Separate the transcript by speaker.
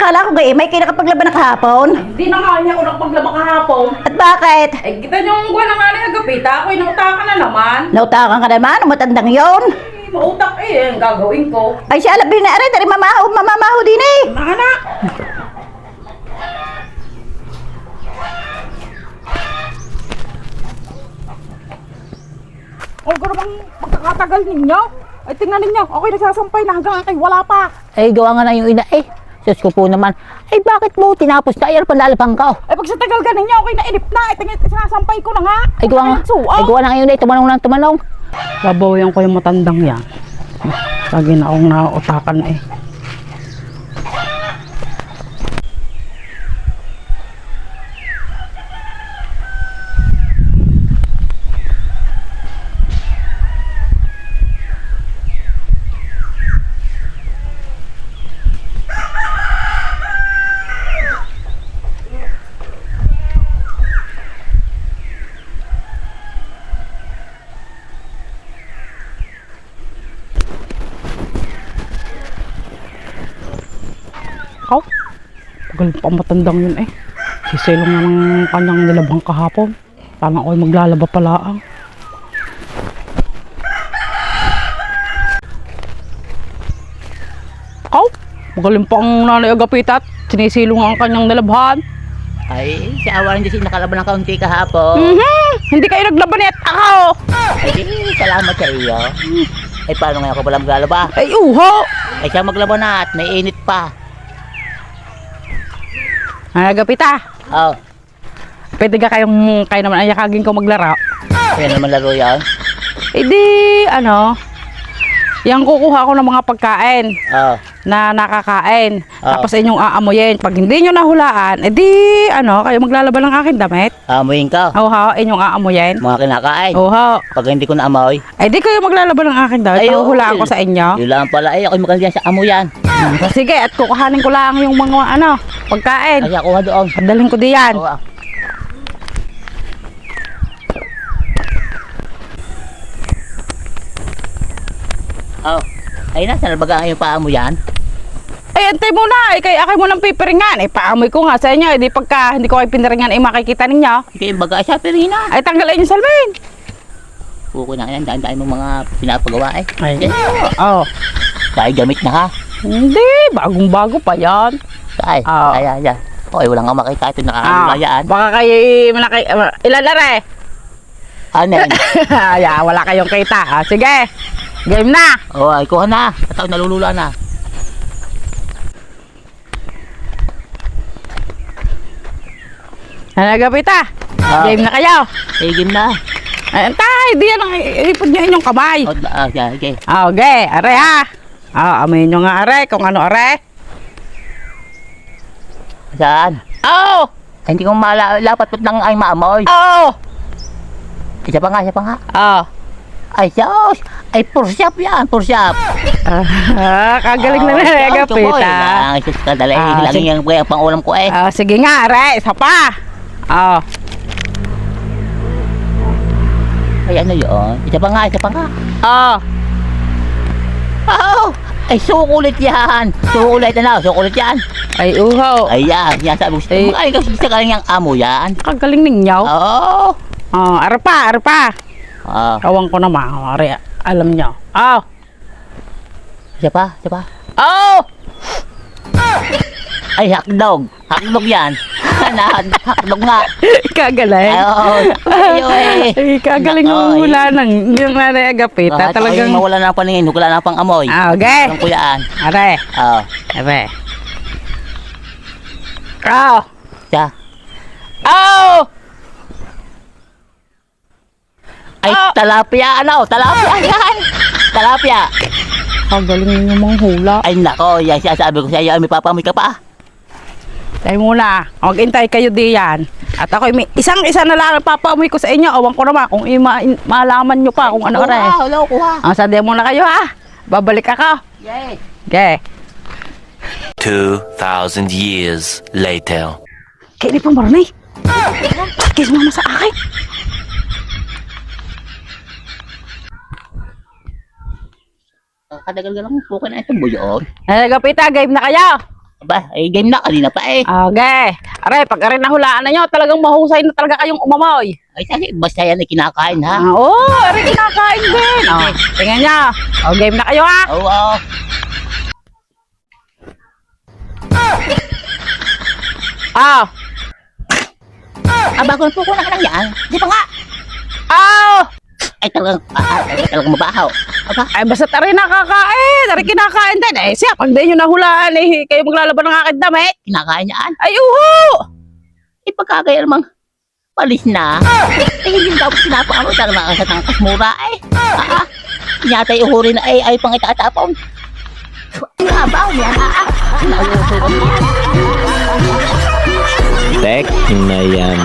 Speaker 1: akala ko may kinakapaglaban na kahapon.
Speaker 2: Hindi na nga niya ako nagpaglaba kahapon.
Speaker 1: At bakit?
Speaker 2: Eh, kita niyo yung buwan na nga nagagapita. Ako'y nautakan na naman.
Speaker 1: Nautakan ka naman, ang matandang yon.
Speaker 2: Eh, mautak ang gagawin ko.
Speaker 1: Ay, si Alabin na aray, dari mamamaho din eh.
Speaker 2: Nana. Ay, ko namang pagkakatagal ninyo. Ay, tingnan ninyo. Ako'y nagsasampay na hanggang kay wala pa.
Speaker 3: Ay, gawa nga na yung ina eh. Diyos ko po naman. Ay, bakit mo tinapos na ayer panlalapang ka?
Speaker 2: Ay, pag sa tagal ka ninyo, ako'y nainip na. Ay, tingnan, sinasampay ko na nga.
Speaker 3: Ay, gawa nga. Ay, gawa na ngayon eh. Tumanong lang tumanong.
Speaker 2: Babawayan ko yung matandang yan. Lagi na akong nautakan eh. Aw, tagal pa matandang yun eh. Sisilong na ng kanyang nilabang kahapon. Parang ako'y maglalaba palaang. Aw, magaling pa ang nanay Agapita at sinisilong ang kanyang nilabhan.
Speaker 3: Ay, si Awa hindi siya nakalaban ng kaunti kahapon.
Speaker 2: Hindi kayo naglaban at ako!
Speaker 3: Ay, di, salamat sa iyo. Ay, paano ngayon ako pala maglalaba?
Speaker 2: Ay, uho!
Speaker 3: Ay, siya maglaba na at may init pa.
Speaker 2: Nanay Agapita,
Speaker 3: Oh,
Speaker 2: pwede ka kayo naman ayakagin ko maglaro.
Speaker 3: kaya naman laro yan.
Speaker 2: Eh di, yung kukuha ko ng mga pagkain
Speaker 3: Oh,
Speaker 2: na nakakain.
Speaker 3: Oo.
Speaker 2: Tapos inyong aamuyin. Pag hindi nyo nahulaan, edi, kayo maglalaban ng akin damit.
Speaker 3: amuin ka.
Speaker 2: Oho, inyong aamuyin.
Speaker 3: Mga kinakain.
Speaker 2: Oho.
Speaker 3: Pag hindi ko na amoy.
Speaker 2: Eh di kayo maglalaban ng akin damit.
Speaker 3: Ay, oo.
Speaker 2: Hulaan ko sa inyo.
Speaker 3: Yun lang pala. Ay, ako'y magaling sa amuyan.
Speaker 2: Sige, at kukuhanin ko lang yung mga pagkain.
Speaker 3: Ay, ako nga doon.
Speaker 2: Padalhin ko diyan.
Speaker 3: Oo, ah. Oh, ay nasa nabaga yung paa mo yan?
Speaker 2: Ay, antay muna. Kay akay mo ng pipiringan. Paamoy ko nga sa inyo. Di pagka hindi ko kayo piniringan, makikita ninyo.
Speaker 3: Ikaw yung baga siya, pero hina.
Speaker 2: Ay, tanggalin yung salmin.
Speaker 3: Puko na yan, daan-daan mong mga pinapagawa eh.
Speaker 2: Ay,
Speaker 3: Yan.
Speaker 2: oh.
Speaker 3: Dahil gamit na ha.
Speaker 2: Hindi, bagong-bago pa yan.
Speaker 3: Ay,
Speaker 2: Oo.
Speaker 3: ay. Oh, ay, wala nga makita ito nakakulayaan.
Speaker 2: Baka kayo ilan na re?
Speaker 3: Ano yan?
Speaker 2: Ay, wala kayong kita. Sige, game na.
Speaker 3: Oh, ay, kuha na. At nalulula na.
Speaker 2: Nagapita.
Speaker 3: Ah.
Speaker 2: Game na kayo.
Speaker 3: Ay, game na.
Speaker 2: Ay, antay, di yan ang ipod niyo inyong kamay.
Speaker 3: Oh, yeah, okay.
Speaker 2: Okay, are ha. Amoy nyo nga are, kung ano are.
Speaker 3: Saan?
Speaker 2: Oh,
Speaker 3: Ay, hindi ko malapat pat lang ay maamoy.
Speaker 2: oh,
Speaker 3: Isa pa nga.
Speaker 2: oh.
Speaker 3: Ay, Diyos! Ay, push-up yan, push-up.
Speaker 2: Kagaling na nagapita.
Speaker 3: Ay, sus ka, dali.
Speaker 2: Ah,
Speaker 3: Lagi
Speaker 2: sige.
Speaker 3: yung pang-ulam ko eh.
Speaker 2: Sige nga, are, isa pa. Oh.
Speaker 3: Ay, ano yun? Isa pa nga.
Speaker 2: Oh.
Speaker 3: Oh! Ay, sukulit yan. Sukulit yan.
Speaker 2: Ay, uho.
Speaker 3: Ay, yan sabi ko.
Speaker 2: Ay.
Speaker 3: Ay, kasi sa kanyang amo yan.
Speaker 2: Kagaling ninyo.
Speaker 3: Oo.
Speaker 2: Oh, are pa.
Speaker 3: Ah,
Speaker 2: Kawan ko naman, are, alam nyo. Oh.
Speaker 3: isa pa.
Speaker 2: Oh.
Speaker 3: Ay, hakdog yan. Hakdog nga.
Speaker 2: Kagaling.
Speaker 3: Ay, oo. Ay,
Speaker 2: Ay, kagaling ng
Speaker 3: Ay.
Speaker 2: hula ng yung nanay Agapita. Talagang.
Speaker 3: mawala na ang paningin, wala na pang amoy.
Speaker 2: Okay.
Speaker 3: Alam ko yan.
Speaker 2: Are.
Speaker 3: Oo.
Speaker 2: Are. Oh.
Speaker 3: Siya.
Speaker 2: Oh.
Speaker 3: Ay,
Speaker 2: Ah!
Speaker 3: talapia yan. Talapia.
Speaker 2: Kagaling ninyo mga hula.
Speaker 3: Ay, nako, yan siya sabi ko sa iyo, may papamoy ka pa.
Speaker 2: Tayo muna. Mag-intay kayo diyan. At ako, isang-isa na lang papaamoy ko sa inyo. Awan ko naman kung malaman nyo pa kung ano are.
Speaker 3: Hello, kuha.
Speaker 2: Sabihan muna kayo ha. Babalik ako.
Speaker 3: Yes.
Speaker 2: Okay.
Speaker 4: 2,000 years later.
Speaker 2: Kaya di pa marami. Kaya sumama sa akin.
Speaker 3: Kadagal ka lang po ka na ito buyon.
Speaker 2: Nagapita, game na kayo.
Speaker 3: Aba, ay game na kanina pa eh.
Speaker 2: Okay. Aray, pag aray nahulaan na nyo, talagang mahusay na talaga kayong umamoy.
Speaker 3: Ay, kasi basta yan ay kinakain ha.
Speaker 2: Oo, aray kinakain din. Oh, tingnan nyo. Oh, game na kayo ha.
Speaker 3: Oo, oo.
Speaker 2: Ah.
Speaker 3: Bago po ko na ka lang yan. Di pa nga.
Speaker 2: Ah.
Speaker 3: Ay, talagang mabahaw. Aba,
Speaker 2: Ay, basta aray nakakain. Aray kinakain din. Eh, siya, pag di nyo nahulaan, eh, kayo maglalaban ng aking damit.
Speaker 3: kinakain yan.
Speaker 2: Ay, uho.
Speaker 3: Eh, pagkagaya namang palis na. Eh, hindi dapat sinapaan mo. Talagang makasatangkas mura eh. Yata yung uhuri na ay pang itatapon. Mabaw yan. Nauusuro mo yan.
Speaker 5: Tek na yan.